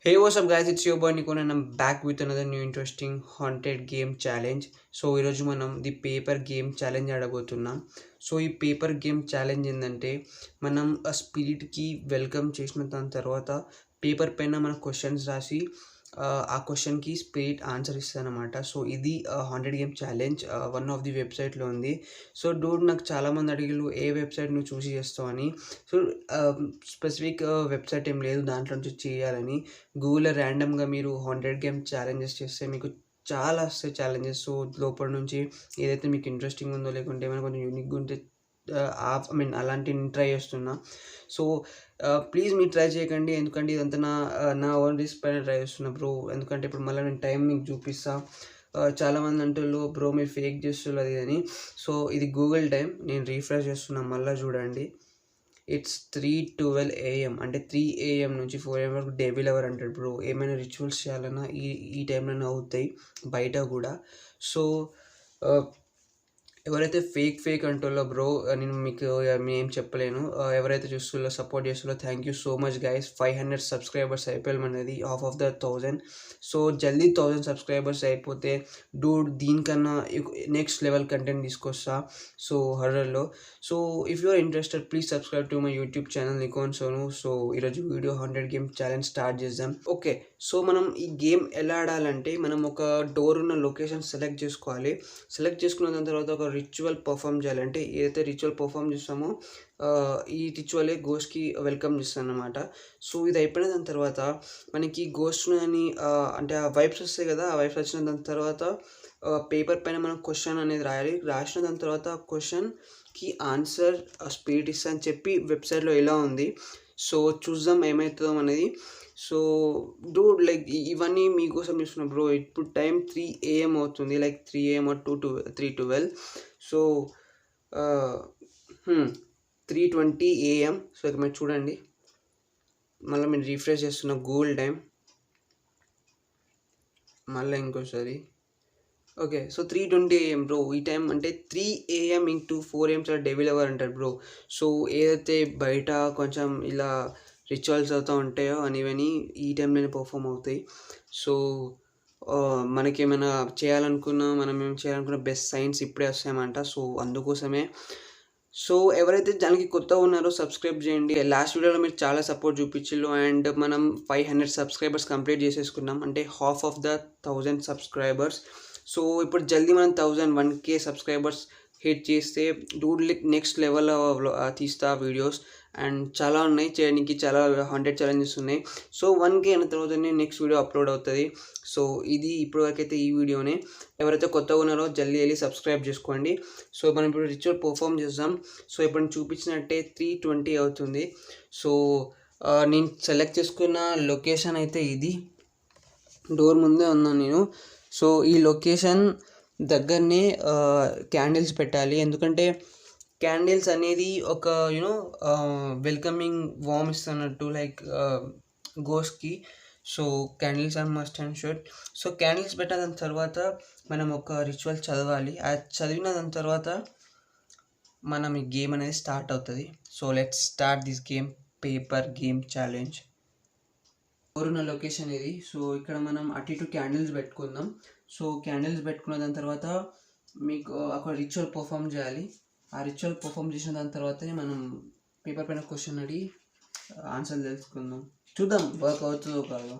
Hey, what's up, guys? It's your boy Nikon, and I'm back with another new interesting haunted game challenge. So ఈరోజు మనం the paper game challenge ఆడబోతున్నాం. So ఈ paper game challenge ఏంటంటే మనం ఆ స్పిరిట్కి welcome చేసిన దాని తర్వాత పేపర్ పైన మన క్వశ్చన్స్ రాసి ఆ క్వశ్చన్కి స్పిరిట్ ఆన్సర్ ఇస్తానమాట. సో ఇది haunted game challenge one of the వెబ్సైట్లో ఉంది. సో డూడ్ నాకు చాలామంది అడిగిలు ఏ వెబ్సైట్ నువ్వు చూసి చేస్తావు అని. సో స్పెసిఫిక్ వెబ్సైట్ ఏం లేదు దాంట్లో నుంచి చేయాలని. గూగుల్లో ర్యాండమ్గా మీరు హాంటెడ్ గేమ్ ఛాలెంజెస్ చేస్తే మీకు చాలా వస్తాయి ఛాలెంజెస్. సో లోపల నుంచి ఏదైతే మీకు ఇంట్రెస్టింగ్ ఉందో లేకుంటే ఏమైనా కొంచెం యూనిక్గా ఉంటే అలాంటివి ట్రై చేస్తున్నా. సో ప్లీజ్ మీరు ట్రై చేయకండి, ఎందుకంటే ఇదంతా నా ఓన్ రిస్క్ పైన ట్రై చేస్తున్నా బ్రో. ఎందుకంటే ఇప్పుడు మళ్ళీ నేను టైం మీకు చూపిస్తా. చాలామంది అంటున్నారు బ్రో మీరు ఫేక్ చేస్తున్నారు అది అని. సో ఇది గూగుల్ టైం, నేను రీఫ్రెష్ చేస్తున్నా, మళ్ళీ చూడండి. ఇట్స్ 3:12 AM, అంటే 3 AM నుంచి 4 AM వరకు డెవిల్ అవర్ అంటాడు బ్రో. ఏమైనా రిచువల్స్ చేయాలన్నా ఈ టైంలోనే అవుతాయి బయట కూడా. సో ఎవరైతే ఫేక్ అంటుల్లో బ్రో, నేను మీకు ఏం చెప్పలేను. ఎవరైతే చూస్తుల్లో సపోర్ట్ చేస్తుల్లో thank you so much guys. 500 subscribers అయిపోయాం అనేది హాఫ్ ఆఫ్ ద 1000. సో జల్దీ 1000 సబ్స్క్రైబర్స్ అయిపోతే డూడ్ దీనికన్నా నెక్స్ట్ లెవెల్ కంటెంట్ తీసుకొస్తా. సో హర్రర్లో. So if you are interested please subscribe to my YouTube channel నికోన్ సోను. సో ఈరోజు వీడియో 100 గేమ్ ఛాలెంజ్ స్టార్ట్ చేద్దాం. ఓకే, సో మనం ఈ గేమ్ ఎలా ఆడాలంటే మనం ఒక డోర్ ఉన్న లొకేషన్ సెలెక్ట్ చేసుకోవాలి. సెలెక్ట్ చేసుకున్న దాని తర్వాత ఒక రిచువల్ పర్ఫామ్ చేయాలి. అంటే ఏదైతే రిచువల్ పర్ఫామ్ చేస్తామో ఈ రిచువలే గోస్ట్కి వెల్కమ్ చేస్తాను అనమాట. సో ఇది అయిపోయిన దాని తర్వాత మనకి గోస్ట్ అని అంటే ఆ వైబ్స్ వస్తాయి కదా, ఆ వైబ్స్ వచ్చిన దాని తర్వాత పేపర్ పైన మనం క్వశ్చన్ అనేది రాయాలి. రాసిన దాని తర్వాత క్వశ్చన్కి ఆన్సర్ స్పిరిట్ ఇస్తా అని చెప్పి వెబ్సైట్లో ఎలా ఉంది. సో చూద్దాం ఏమవుతుందో అనేది. సో డూడ్ లైక్ ఇవన్నీ మీకోసం చూస్తున్నా బ్రో. ఇప్పుడు టైం 3 AM అవుతుంది, like 3 AM or 3:12. So 3:20 AM. So ఇక మీరు చూడండి, మళ్ళీ మీరు రిఫ్రెష్ చేస్తున్న గూగుల్ టైం, మళ్ళీ ఇంకోసారి. Okay, so 3:20 AM bro. ఈ టైం అంటే 3 AM ఇంటూ 4 AM చాలా డెవిల్ అవర్ అంటారు బ్రో. సో ఏదైతే బయట కొంచెం ఇలా రిచువల్స్ అవుతూ ఉంటాయో అనివని ఈ టైంలోనే పర్ఫామ్ అవుతాయి. సో మనకేమైనా చేయాలనుకున్నా, మనం ఏం చేయాలనుకున్న బెస్ట్ సైన్స్ ఇప్పుడే వస్తాయన్నమాట. సో అందుకోసమే. సో ఎవరైతే దానికి కొత్తగా ఉన్నారో సబ్స్క్రైబ్ చేయండి. లాస్ట్ వీడియోలో మీరు చాలా సపోర్ట్ చూపించిల్లు అండ్ మనం 500 సబ్స్క్రైబర్స్ కంప్లీట్ చేసేసుకున్నాం, అంటే half of the 1000 subscribers. So ఇప్పుడు జల్దీ మనం 1K సబ్స్క్రైబర్స్ హిట్ చేస్తే డూడ్ నెక్స్ట్ లెవెల్లో తీస్తా వీడియోస్. అండ్ చాలా ఉన్నాయి చేయడానికి, చాలా 100 ఛాలెంజెస్ ఉన్నాయి. సో 1K అయిన తర్వాతనే నెక్స్ట్ వీడియో అప్లోడ్ అవుతుంది. సో ఇది ఇప్పటివరకైతే ఈ వీడియోనే. ఎవరైతే కొత్తగా ఉన్నారో జల్దీ వెళ్ళి సబ్స్క్రైబ్ చేసుకోండి. సో మనం ఇప్పుడు రిచువల్ పర్ఫామ్ చేద్దాం. సో ఇప్పుడు చూపించినట్టే 3:20 అవుతుంది. సో నేను సెలెక్ట్ చేసుకున్న లొకేషన్ అయితే ఇది. డోర్ ముందే ఉన్నాను నేను. సో ఈ లొకేషన్ దగ్గరనే క్యాండిల్స్ పెట్టాలి, ఎందుకంటే క్యాండిల్స్ అనేది ఒక యూనో వెల్కమింగ్ వార్మ్ ఇస్తున్నట్టు లైక్ గోస్ట్కి. So candles are must and should. So candles పెట్టిన దాని తర్వాత మనం ఒక రిచువల్ చదవాలి. అది చదివిన దాని తర్వాత మనం ఈ గేమ్ అనేది స్టార్ట్ అవుతుంది. So let's start this game, paper game challenge. ఉన్న లొకేషన్ ఇది. సో ఇక్కడ మనం అటు ఇటు క్యాండిల్స్ పెట్టుకుందాం. సో క్యాండిల్స్ పెట్టుకున్న దాని తర్వాత మీకు ఒక రిచువల్ పర్ఫామ్ చేయాలి. ఆ రిచువల్ పర్ఫామ్ చేసిన దాని తర్వాతనే మనం పేపర్ పైన క్వశ్చన్ అడిగి ఆన్సర్ తెలుసుకుందాం. చూద్దాం వర్క్ అవుతుందో కాదో.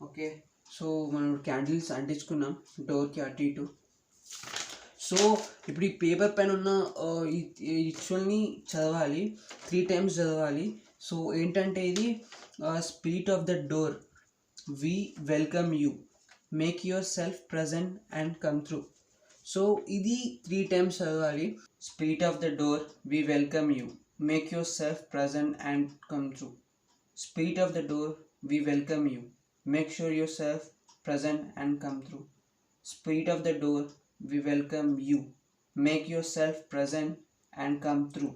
ఓకే, సో మనం క్యాండిల్స్ అంటించుకున్నాం డోర్కి అటు ఇటు. సో ఇప్పుడు ఈ పేపర్ పైన ఉన్న ఈ రిచువల్ని చదవాలి, 3 times చదవాలి. సో ఏంటంటే ఇది spirit of the door we welcome you, make yourself present and come through. So ఇది 3 times చదవాలి. Spirit of the door we welcome you, make yourself present and come through. Spirit of the door we welcome you, make sure yourself present and come through. Spirit of the door, we welcome you. Make yourself present and come through.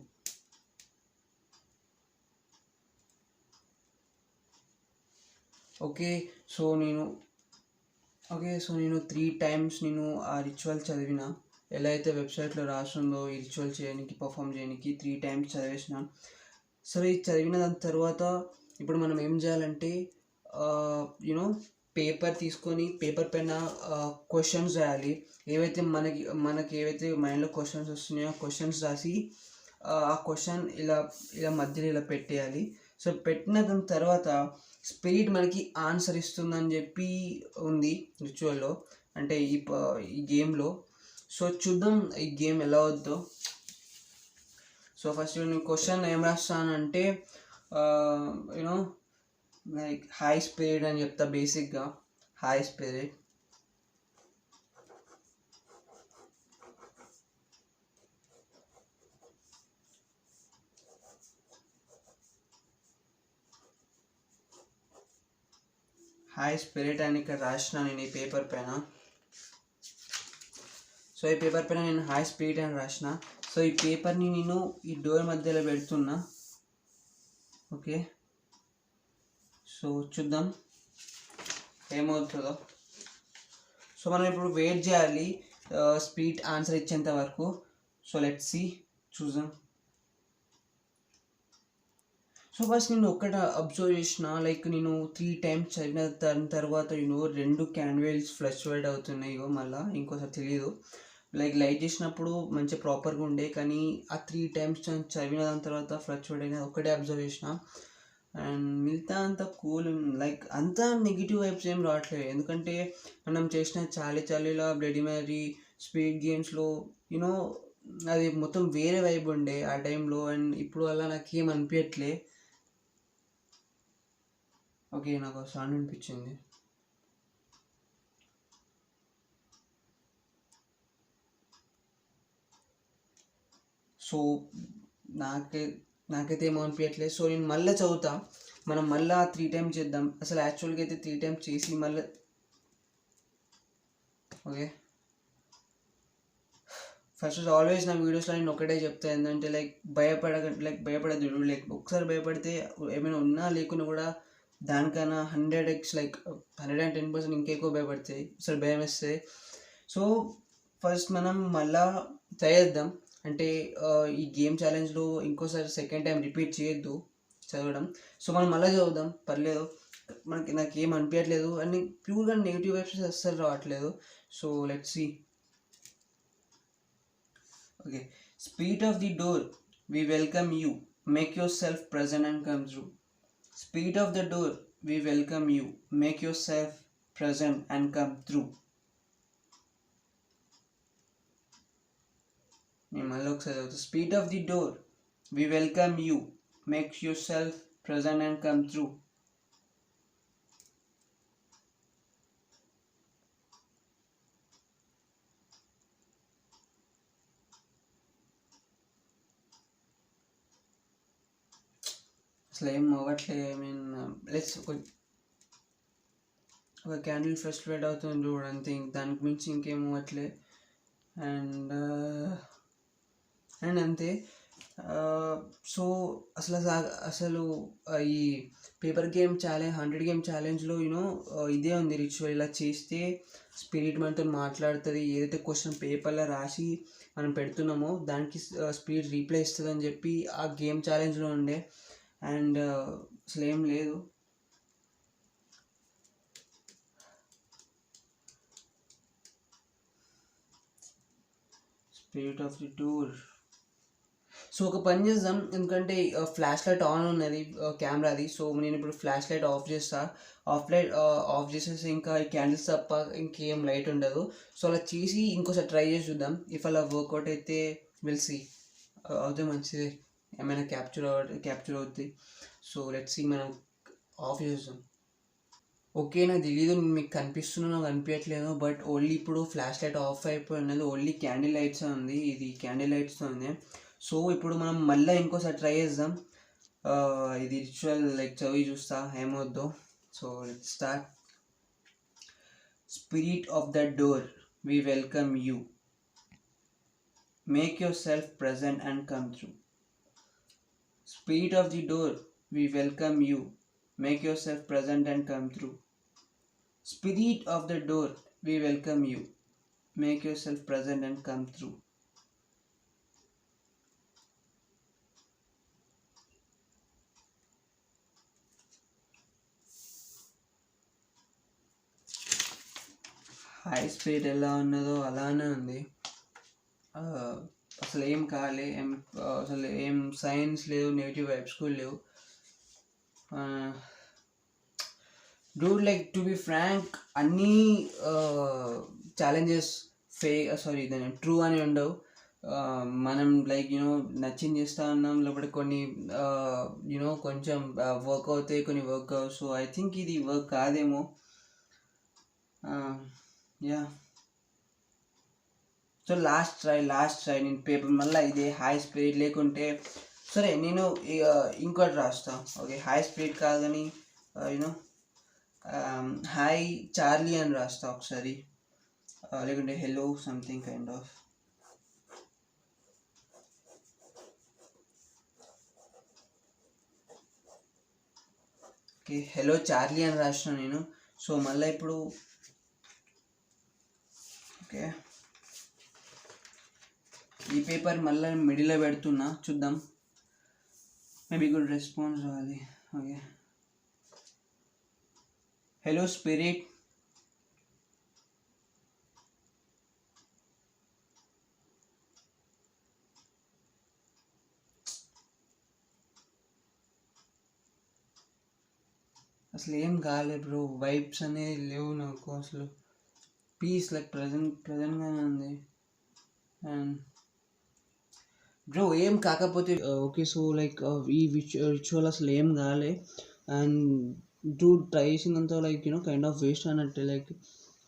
Okay, so నేను okay. So నేను 3 times నేను ఆ ritual చదివిన. ఎలా అయితే వెబ్‌సైట్‌లో రాసుందో ఈ ritual చేయనికి, perform చేయనికి 3 times చదివేసిన. సరే ఇది చదివిన దాని తర్వాత ఇప్పుడు మనం ఏం చేయాలంటే యూనో పేపర్ తీసుకొని పేపర్ పైన క్వెషన్స్ రాయాలి. ఏవైతే మనకి ఏవైతే మైండ్‌లో క్వెషన్స్ వస్తున్నాయో ఆ క్వెషన్స్ రాసి ఆ క్వెషన్ ఇలా ఇలా మధ్యలో ఇలా పెట్టేయాలి. సో పెట్టిన దాని తర్వాత స్పిరిట్ మనకి ఆన్సర్ ఇస్తుందని చెప్పి ఉంది రిచువల్‌లో. అంటే ఈ గేమ్‌లో. సో చూద్దాం ఈ గేమ్ ఎలా అవుద్దో. సో ఫస్ట్ నేను క్వెషన్ ఏం రాస్తానంటే యూనో లైక్ హై స్పిరిట్ అని చెప్తా బేసిక్‌గా. High spirit. హై స్పిరిట్ అని ఇక్కడ రాసిన నేను ఈ పేపర్ పైన. సో ఈ పేపర్ పైన నేను హై స్పిరిట్ అని రాసిన. సో ఈ పేపర్ని నేను ఈ డోర్ మధ్యలో పెడుతున్నా. ఓకే. సో చూద్దాం ఏమవుతుందో. సో మనం ఇప్పుడు వెయిట్ చేయాలి స్పిరిట్ ఆన్సర్ ఇచ్చేంత వరకు. సో లెట్స్ సీ, చూద్దాం. సో ఫస్ట్ నేను ఒక్కటి అబ్జర్వ్ చేసిన, లైక్ నేను 3 టైమ్స్ చదివిన దాని తర్వాత 2 క్యాండిల్స్ ఫ్లక్చువేట్ అవుతున్నాయి. మళ్ళీ ఇంకోసారి తెలియదు. లైక్ లైట్ చేసినప్పుడు మంచిగా ప్రాపర్గా ఉండే, కానీ ఆ 3 టైమ్స్ చదివిన దాని తర్వాత ఫ్లక్చువేట్ అయినా ఒకటే అబ్జర్వ్ చేసిన. అండ్ మిగతా అంతా కూల్, లైక్ అంతా నెగిటివ్ వైబ్స్ ఏం రావట్లేదు. ఎందుకంటే మనం చేసిన చాలీలా బ్లడీ మ్యారీ స్పీడ్ గేమ్స్లో అది మొత్తం వేరే వైబ్ ఉండే ఆ టైంలో. అండ్ ఇప్పుడు అలా నాకేం అనిపించట్లే. ఓకే, నాకు సౌండ్ అనిపించింది. సో నాకైతే ఏమో అనిపించట్లేదు. సో నేను మళ్ళీ చదువుతా. మనం మళ్ళీ 3 టైమ్స్ చేద్దాం. అసలు యాక్చువల్గా అయితే 3 టైమ్స్ చేసి మళ్ళీ ఓకే. ఫస్ట్ ఆల్వేస్ నా వీడియోస్లో నేను ఒకటే చెప్తాను, ఏంటంటే లైక్ భయపడద్దు. లైక్ ఒకసారి భయపడితే ఏమైనా ఉన్నా లేకున్నా కూడా దానికన్నా 100x లైక్ 110% ఇంకెక్కువ భయపడతాయి అసలు భయం వేస్తే. సో ఫస్ట్ మనం మళ్ళా ట్రై చేద్దాం. అంటే ఈ గేమ్ ఛాలెంజ్లో ఇంకోసారి సెకండ్ టైం రిపీట్ చేయొద్దు చదవడం. సో మనం మళ్ళీ చదువుదాం, పర్లేదు. నాకు ఏం అనిపించట్లేదు అండ్ ప్యూర్గా నెగిటివ్ వైబ్స్ అస్సలు రావట్లేదు. So let's see. Okay. Spirit of the door, we welcome you. Make yourself present and come through. Spirit of the door, we welcome you. Make yourself present and come through. Spirit of the door, we welcome you. Make yourself present and come through. అసలు ఏం అవ్వట్లేదు. I mean let's ఒక candle first wait అవుతుంది చూడు, అంతే. దానికి మించి ఇంకేం అవ్వట్లే. అండ్ అంతే. సో అసలు ఈ పేపర్ గేమ్ ఛాలెంజ్ 100 గేమ్ ఛాలెంజ్లో ఇదే ఉంది రిచువల్. ఇలా చేస్తే స్పిరిట్ మనతో మాట్లాడుతుంది. ఏదైతే క్వశ్చన్ పేపర్లో రాసి మనం పెడుతున్నామో దానికి స్పిరిట్ రీప్లై ఇస్తుంది అని చెప్పి ఆ గేమ్ ఛాలెంజ్లో ఉండే. అండ్ అసలు ఏం లేదు. Spirit of the door. So ఒక పని చేద్దాం, ఎందుకంటే ఫ్లాష్ లైట్ ఆన్ ఉన్నది కెమెరాది. సో నేను ఇప్పుడు ఫ్లాష్ లైట్ ఆఫ్ చేస్తా. ఆఫ్ చేసేసి ఇంకా ఈ క్యాండిల్స్ తప్ప ఇంకేం లైట్ ఉండదు. సో అలా చేసి ఇంకోసారి ట్రై చేసి చూద్దాం. ఇఫ్ అలా వర్కౌట్ అయితే విల్ సీ. అవుతే మంచిదే, ఏమైనా క్యాప్చర్ అవుతుంది. So let's see. మనం ఆఫ్ చేద్దాం. ఓకే, నాకు తెలియదు మీకు కనిపిస్తున్నా నాకు కనిపించట్లేదు, బట్ ఓన్లీ ఇప్పుడు ఫ్లాష్ లైట్ ఆఫ్ అయిపోయి ఉన్నది. ఓన్లీ క్యాండిల్ లైట్స్ ఉంది. ఇది క్యాండిల్ లైట్స్తో ఉంది. సో ఇప్పుడు మనం మళ్ళీ ఇంకోసారి ట్రై చేద్దాం. ఇది రిచువల్ లైక్ చదివి చూస్తా ఏమవుద్దో. So let's start. Spirit of the door, we welcome you. Make yourself present and come through. Spirit of the door, we welcome you. Make yourself present and come through. Spirit of the door, we welcome you. Make yourself present and come through. High speed ఎలా ఉన్నదో అలానే ఉంది. అసలు ఏం కాలే, అసలు ఏం science లేవు, నెగిటివ్ వైబ్స్ కూడా లేవు. Dude like to be frank, అన్నీ ఛాలెంజెస్ దాని ట్రూ అని ఉండవు. మనం లైక్ యూనో నచ్చింది చేస్తూ ఉన్నాం, లేకపోతే కొన్ని యూనో కొంచెం వర్క్ అవుతాయి, కొన్ని వర్క్ అవ్వవు. సో ఐ థింక్ ఇది వర్క్ కాదేమో. యా, సో లాస్ట్ ట్రై నేను పేపర్ మళ్ళీ ఇదే హై స్పీడ్ లేకుంటే సరే నేను ఇంకోటి రాస్తా. ఓకే, హై స్పీడ్ కాదు కానీ యూనో హై చార్లీ అని రాస్తా ఒకసారి, లేకుంటే hello something kind of. Okay, hello Charlie అని రాసిన నేను. సో మళ్ళీ ఇప్పుడు ఓకే, ఈ పేపర్ మళ్ళీ మిడిల్లో పెడుతున్నా, చూద్దాం, మేబీ గుడ్ రెస్పాన్స్ రావాలి. ఓకే, హలో స్పిరిట్, అసలు ఏం కాలేదు బ్రో, వైబ్స్ అనేది లేవు నాకు అసలు. పీస్ లైక్ ప్రజెంట్గానే ఉంది. అండ్ బ్రో ఏం కాకపోతే ఓకే, సో లైక్ ఈ రిచువల్ అసలు ఏం కాలే. అండ్ డూ ట్రై చేసినంత like you know kind of waste అన్నట్టు. లైక్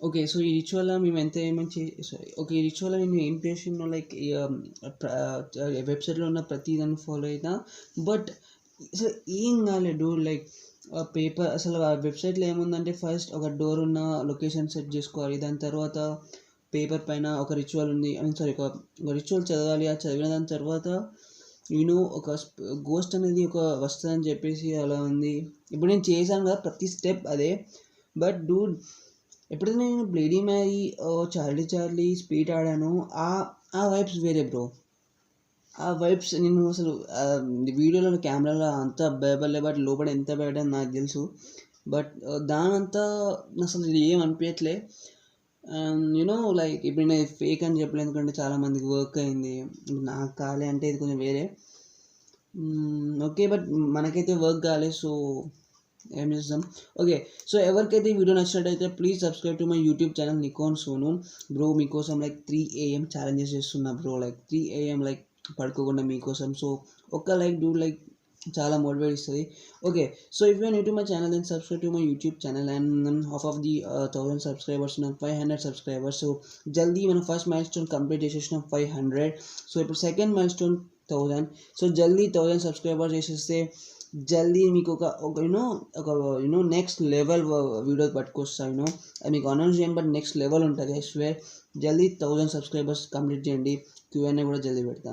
ఓకే, సో ఈ రిచువల్ మేము ఎంత ఏమని ఓకే, ఈ రిచువల్ నేను ఏం చేసినా లైక్ వెబ్సైట్లో ఉన్న ప్రతి దాన్ని ఫాలో అయినా, బట్ అసలు ఏం కాలేదు. లైక్ పేపర్ అసలు ఆ వెబ్సైట్లో ఏముందంటే ఫస్ట్ ఒక డోర్ ఉన్న లొకేషన్ సెట్ చేసుకోవాలి, దాని తర్వాత పేపర్ పైన ఒక రిచువల్ ఉంది, ఒక రిచువల్ చదవాలి. ఆ చదివిన దాని తర్వాత నేను ఒక గోస్ట్ అనేది ఒక వస్తుందని చెప్పేసి అలా ఉంది. ఇప్పుడు నేను చేశాను కదా ప్రతి స్టెప్ అదే. బట్ డూడ్ ఎప్పుడైతే నేను బ్లేడీ మ్యారీ చార్లీ స్పీడ్ ఆడాను, ఆ వైబ్స్ వేరే బ్రో. ఆ వైబ్స్ నేను అసలు వీడియోలో కెమెరాలో అంత భయపడలే, బట్ లోపల ఎంత భయపడ్డా నాకు తెలుసు. బట్ దానంతా అసలు ఏం అనిపించట్లే. యూనో లైక్ ఇప్పుడు నేను ఫేక్ అని చెప్పలేదు, ఎందుకంటే చాలామందికి వర్క్ అయింది, నాకు కాలే అంటే ఇది కొంచెం వేరే. ఓకే, బట్ మనకైతే వర్క్ కాలేదు, సో ఏం చేస్తాం. ఓకే, సో ఎవరికైతే ఈ వీడియో నచ్చినట్టయితే please subscribe to my YouTube channel Nikon Sonu. Bro మీకోసం లైక్ 3 AM ఛాలెంజెస్ చేస్తున్నా బ్రో, లైక్ 3 AM లైక్ పడుకోకుండా మీకోసం. సో ఒక్క లైక్ డూ లైక్ చాలా మోటివేట్ ఇస్తుంది. Okay, so if you new to my channel then subscribe to my YouTube channel. And half of the 1000 subscribers ఉన్న 500 subscribers. So జల్దీ మనం first milestone complete చేసేసినాం 500. So ఇప్పుడు second milestone 1000. So జల్దీ 1000 subscribers చేసేస్తే జల్దీ మీకు ఒక యూనో నెక్స్ట్ లెవెల్ వీడియో పట్టుకొస్తా. అది మీకు అనౌన్స్ చేయండి, బట్ నెక్స్ట్ లెవెల్ ఉంటుంది. I swear. జల్దీ 1000 సబ్స్క్రైబర్స్ కంప్లీట్ చేయండి. Q&A కూడా జల్దీ పెడతా.